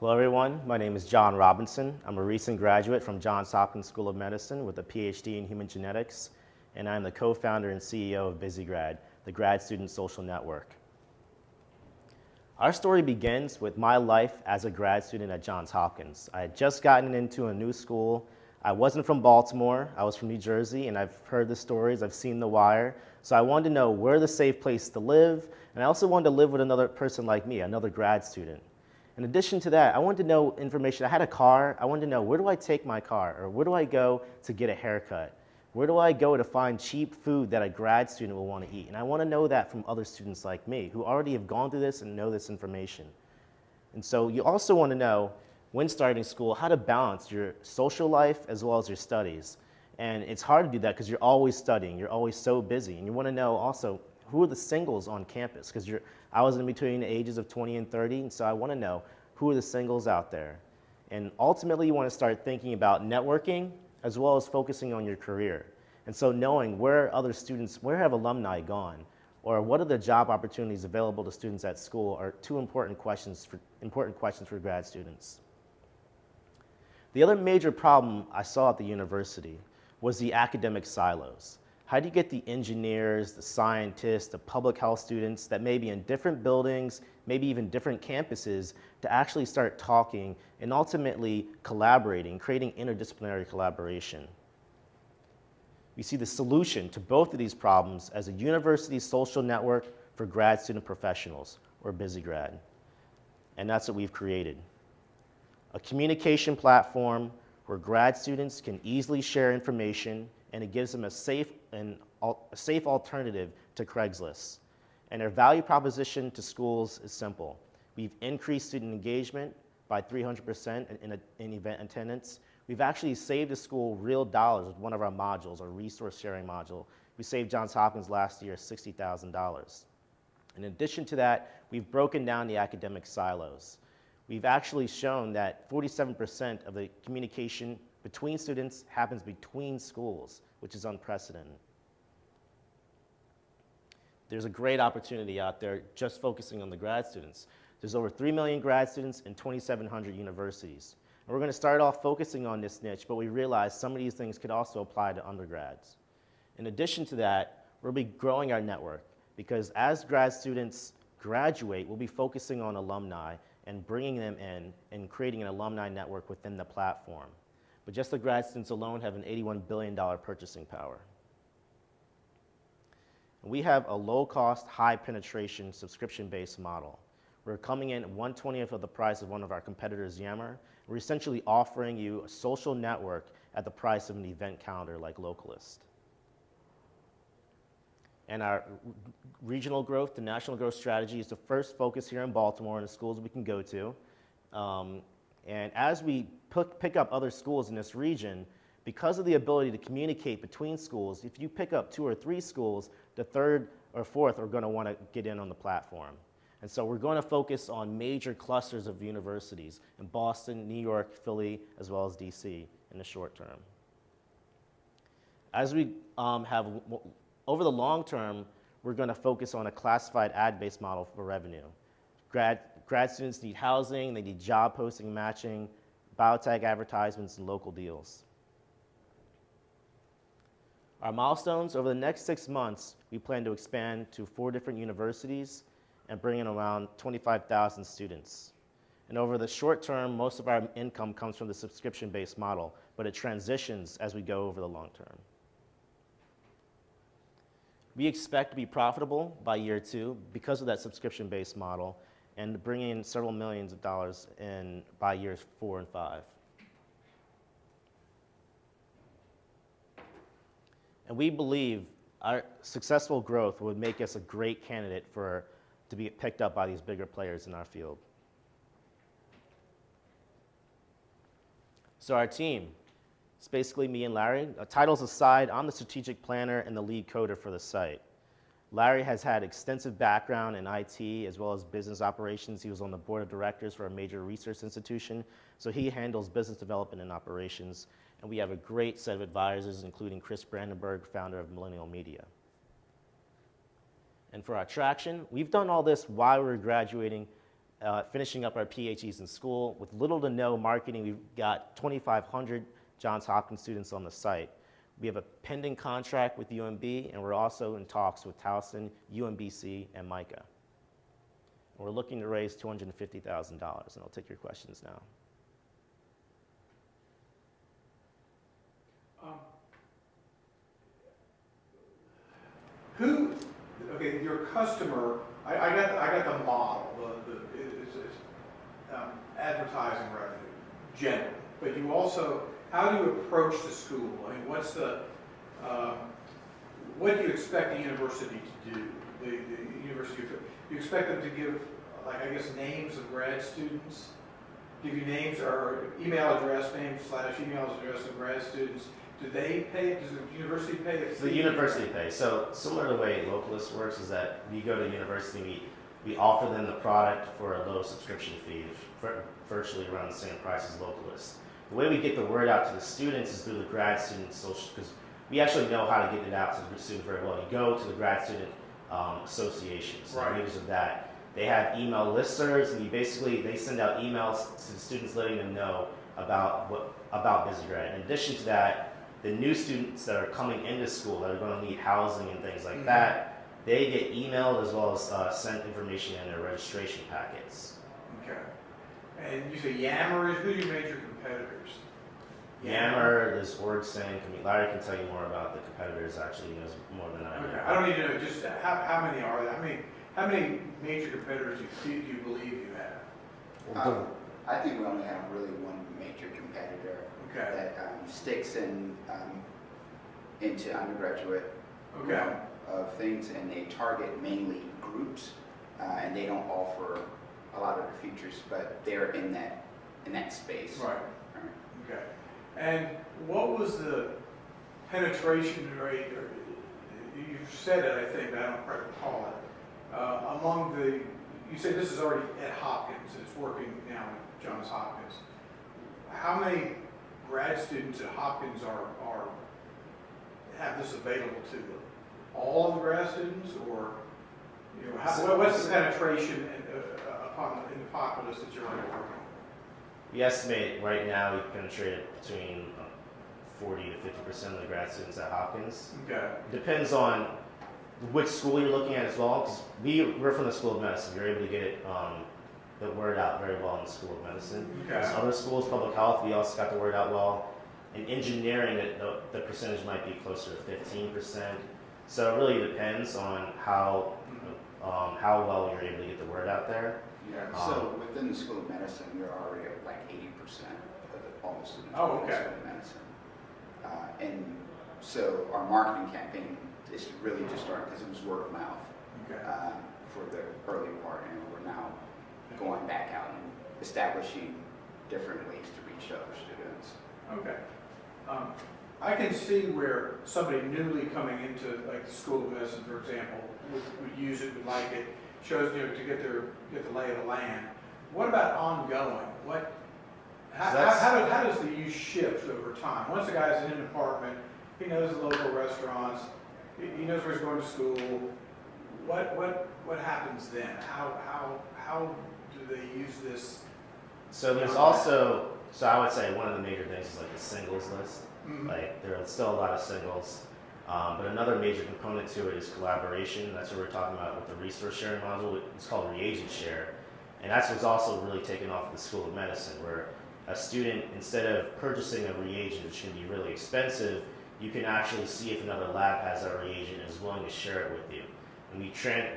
Hello everyone, my name is John Robinson. I'm a recent graduate from Johns Hopkins School of Medicine with a PhD in human genetics, and I'm the co-founder and CEO of Busygrad, the grad student social network. Our story begins with my life as a grad student at Johns Hopkins. I had just gotten into a new school. I wasn't from Baltimore, I was from New Jersey, and I've heard the stories, I've seen The Wire, so I wanted to know where the safe place to live, and I also wanted to live with another person like me, another grad student. In addition to that, I wanted to know information. I had a car. I wanted to know, where do I take my car? Or where do I go to get a haircut? Where do I go to find cheap food that a grad student will want to eat? And I want to know that from other students like me who already have gone through this and know this information. And so you also want to know, when starting school, how to balance your social life as well as your studies. And it's hard to do that because you're always studying. You're always so busy. And you want to know also, who are the singles on campus? Because I was in between the ages of 20 and 30, and so I want to know, who are the singles out there? And ultimately, you want to start thinking about networking as well as focusing on your career. And so knowing where other students, where have alumni gone? Or what are the job opportunities available to students at school are two important questions for grad students. The other major problem I saw at the university was the academic silos. How do you get the engineers, the scientists, the public health students that may be in different buildings, maybe even different campuses, to actually start talking and ultimately collaborating, creating interdisciplinary collaboration? We see the solution to both of these problems as a university social network for grad student professionals, or Busygrad. And that's what we've created. A communication platform where grad students can easily share information, and it gives them a safe alternative to Craigslist. And our value proposition to schools is simple. We've increased student engagement by 300% in event attendance. We've actually saved the school real dollars with one of our modules, our resource sharing module. We saved Johns Hopkins last year $60,000. In addition to that, we've broken down the academic silos. We've actually shown that 47% of the communication between students happens between schools, which is unprecedented. There's a great opportunity out there just focusing on the grad students. There's over 3 million grad students in 2,700 universities. And we're going to start off focusing on this niche, but we realize some of these things could also apply to undergrads. In addition to that, we'll be growing our network because as grad students graduate, we'll be focusing on alumni and bringing them in and creating an alumni network within the platform. But just the grad students alone have an $81 billion purchasing power. And we have a low-cost, high-penetration, subscription-based model. We're coming in at 1/20th of the price of one of our competitors, Yammer. We're essentially offering you a social network at the price of an event calendar like Localist. And our regional growth to national growth strategy is to first focus here in Baltimore and the schools we can go to. And as we pick up other schools in this region, because of the ability to communicate between schools, if you pick up 2 or 3 schools, the third or fourth are going to want to get in on the platform. And so we're going to focus on major clusters of universities in Boston, New York, Philly, as well as DC in the short term. As we over the long term, we're going to focus on a classified ad-based model for revenue. Grad students need housing, they need job posting matching, biotech advertisements, and local deals. Our milestones: over the next 6 months, we plan to expand to 4 different universities and bring in around 25,000 students. And over the short term, most of our income comes from the subscription-based model, but it transitions as we go over the long term. We expect to be profitable by year 2 because of that subscription-based model, and bring in several millions of dollars by years 4 and 5. And we believe our successful growth would make us a great candidate to be picked up by these bigger players in our field. So our team, it's basically me and Larry. Titles aside, I'm the strategic planner and the lead coder for the site. Larry has had extensive background in IT as well as business operations. He was on the board of directors for a major research institution, so he handles business development and operations. And we have a great set of advisors, including Chris Brandenburg, founder of Millennial Media. And for our traction, we've done all this while we're graduating finishing up our PhDs in school. With little to no marketing, we've got 2,500 Johns Hopkins students on the site. We have a pending contract with UMB, and we're also in talks with Towson, UMBC, and MICA. We're looking to raise $250,000, and I'll take your questions now. Okay, your customer, I got the model, it's advertising revenue, generally. But you also, how do you approach the school? I mean, what's the, what do you expect the university to do? The university, you expect them to give, like, I guess, names of grad students? Give you names or email address, email address of grad students? Do they pay? Does the university pay? So the university pays. So similar to the way Localist works is that we go to the university, we offer them the product for a low subscription fee, virtually around the same price as Localist. The way we get the word out to the students is through the grad student social, because we actually know how to get it out to the student very well. You go to the grad student associations, right. The leaders of that. They have email listservs, and they send out emails to the students letting them know about Busygrad. In addition to that, the new students that are coming into school that are going to need housing and things like that, they get emailed as well as sent information in their registration packets. Okay. And you say Yammer, who are your major competitors? Yammer, there's Orgson. Larry can tell you more about the competitors, actually. He knows more than I do. Okay. I don't need to know, just how many are there? How many major competitors do you believe you have? I think we only have really one major competitor that sticks into undergraduate of things, and they target mainly groups, and they don't offer a lot of the features, but they're in that space. Right. Okay. And what was the penetration rate? Or you've said it, I think, but I don't quite recall it. Among the, you said this is already at Hopkins. It's working now at Johns Hopkins. How many grad students at Hopkins have this available to them? All of the grad students, or what's the penetration in the populace that you're already working with? We estimate right now we've penetrated between 40 to 50% of the grad students at Hopkins. Okay. It depends on which school you're looking at as well, because we're from the School of Medicine. You're able to get it, the word out very well in the School of Medicine. Okay. There's other schools, public health, we also got the word out well. In engineering, the percentage might be closer to 15%. So it really depends on how well you're able to get the word out there. Yeah. So within the School of Medicine, we're already at like 80% of all the students in the School of Medicine. And so our marketing campaign is really just starting because it was word of mouth for the early part, and we're now going back out and establishing different ways to reach other students. Okay. I can see where somebody newly coming into like the School of Medicine, for example, would use it, would like it, shows to get the lay of the land. What about ongoing? How does the use shift over time? Once the guy's in an apartment, he knows the local restaurants, he knows where he's going to school. What happens then? How do they use this? So there's also, I would say one of the major things is like the singles list. Mm-hmm. Like there are still a lot of singles, but another major component to it is collaboration. That's what we're talking about with the resource sharing module. It's called reagent share, and that's what's also really taken off at the School of Medicine, where a student, instead of purchasing a reagent, which can be really expensive, you can actually see if another lab has that reagent and is willing to share it with you. And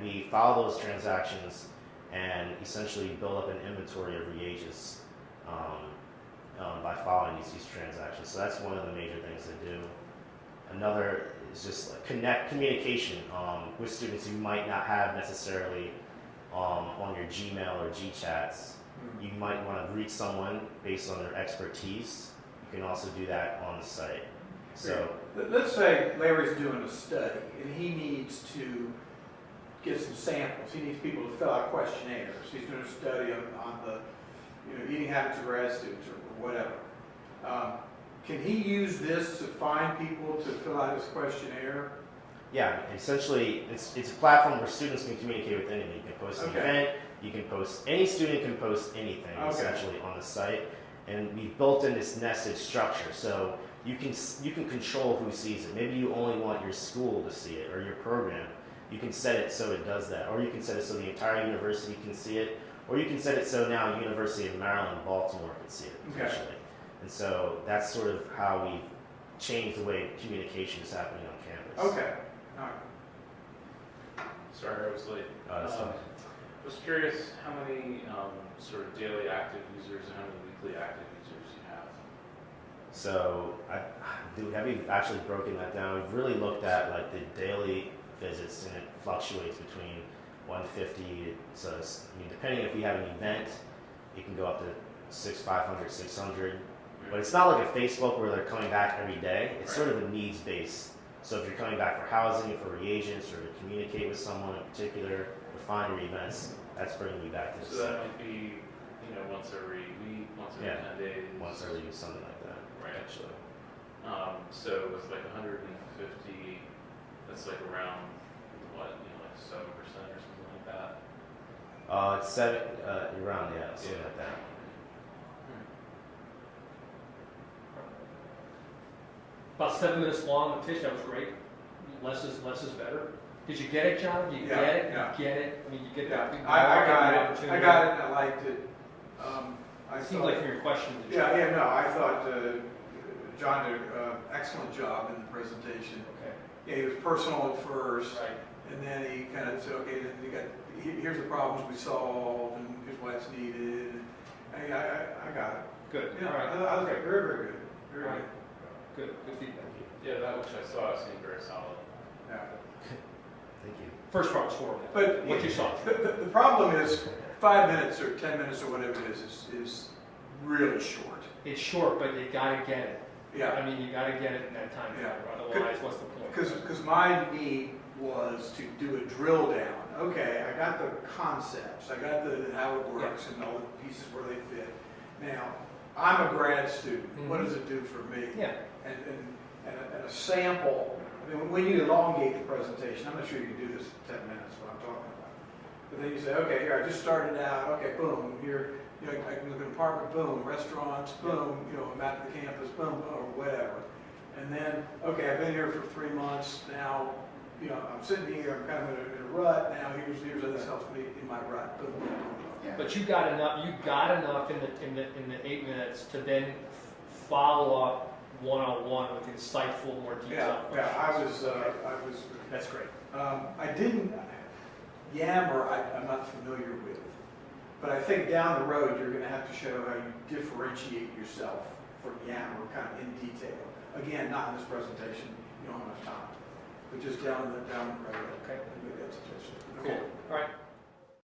we follow those transactions and essentially build up an inventory of reagents by following these transactions. So that's one of the major things they do. Another is just like communication with students you might not have necessarily on your Gmail or Gchats. You might want to reach someone based on their expertise. You can also do that on the site. So let's say Larry's doing a study and he needs to get some samples. He needs people to fill out questionnaires. He's doing a study on the eating habits of grad students or whatever. Can he use this to find people to fill out his questionnaire? Yeah, essentially it's a platform where students can communicate with anyone. You can post an event, You can post, any student can post anything Okay. essentially on the site, and we've built in this nested structure. So you can control who sees it. Maybe you only want your school to see it or your program. You can set it so it does that, or you can set it so the entire university can see it, or you can set it so now University of Maryland, Baltimore can see it potentially. And so that's sort of how we change the way communication is happening on campus. Okay, all right. Sorry, I was late. That's fine. I was curious how many sort of daily active users and how many weekly active users you have. So have we actually broken that down? We've really looked at like the daily visits, and it fluctuates between 150. So I mean, depending if we have an event, it can go up to 500, 600. But it's not like a Facebook where they're coming back every day. It's sort of a needs based. So if you're coming back for housing, for reagents, or to communicate with someone in particular, refinery events, that's bringing you back to the So that might be, once every week, once every 10 days. once every week, something like that. Right. Actually. So with like 150, that's like around what, like 7% or something like that. It's around something like that. About 7 minutes long, Tish, that was great. Less is better. Did you get it, John? Did you Yeah, get it? yeah. You get it? I mean, you get Yeah, that. I got it, opportunity. I got it, and I liked it. I It seemed thought- like from your questions. that you- Yeah, no, I thought John did an excellent job in the presentation. Okay, Yeah, he was personal at first, right. and then he kind of said, okay, then here's the problems we solved, and here's why it's needed. I got it. Good, Yeah, all right. I was very, very good, very All good. right. Good feedback. Yeah, that which I saw seemed very solid. Yeah. Thank you. First part was horrible. But What you saw. the problem is 5 minutes or 10 minutes or whatever it is really short. It's short, but you gotta get it. Yeah. I mean, you gotta get it in that time frame, Yeah. otherwise, what's the point? Because my need was to do a drill down. Okay, I got the concepts, I got how it works and all the pieces where they fit. Now, I'm a grad student. What does it do for me? Yeah. And a sample. I mean, when you elongate the presentation, I'm not sure you can do this in 10 minutes. What I'm talking about. But then you say, okay, here I just started out. Okay, boom. Here, I can look at an apartment. Boom. Restaurants. Boom. I'm at the campus. Boom. Or whatever. And then, okay, I've been here for 3 months now. I'm sitting here. I'm kind of in a rut. Now here's how this helps me in my rut. Boom. Boom, boom, boom. Yeah. But you got enough in the 8 minutes to then follow up one-on-one with insightful, more detailed questions. I was. That's great. I didn't. Yammer, I'm not familiar with, but I think down the road you're going to have to show how you differentiate yourself from Yammer, kind of in detail. Again, not in this presentation. You don't have enough time, but just down the road. Okay. Maybe that's a suggestion. Cool. All right.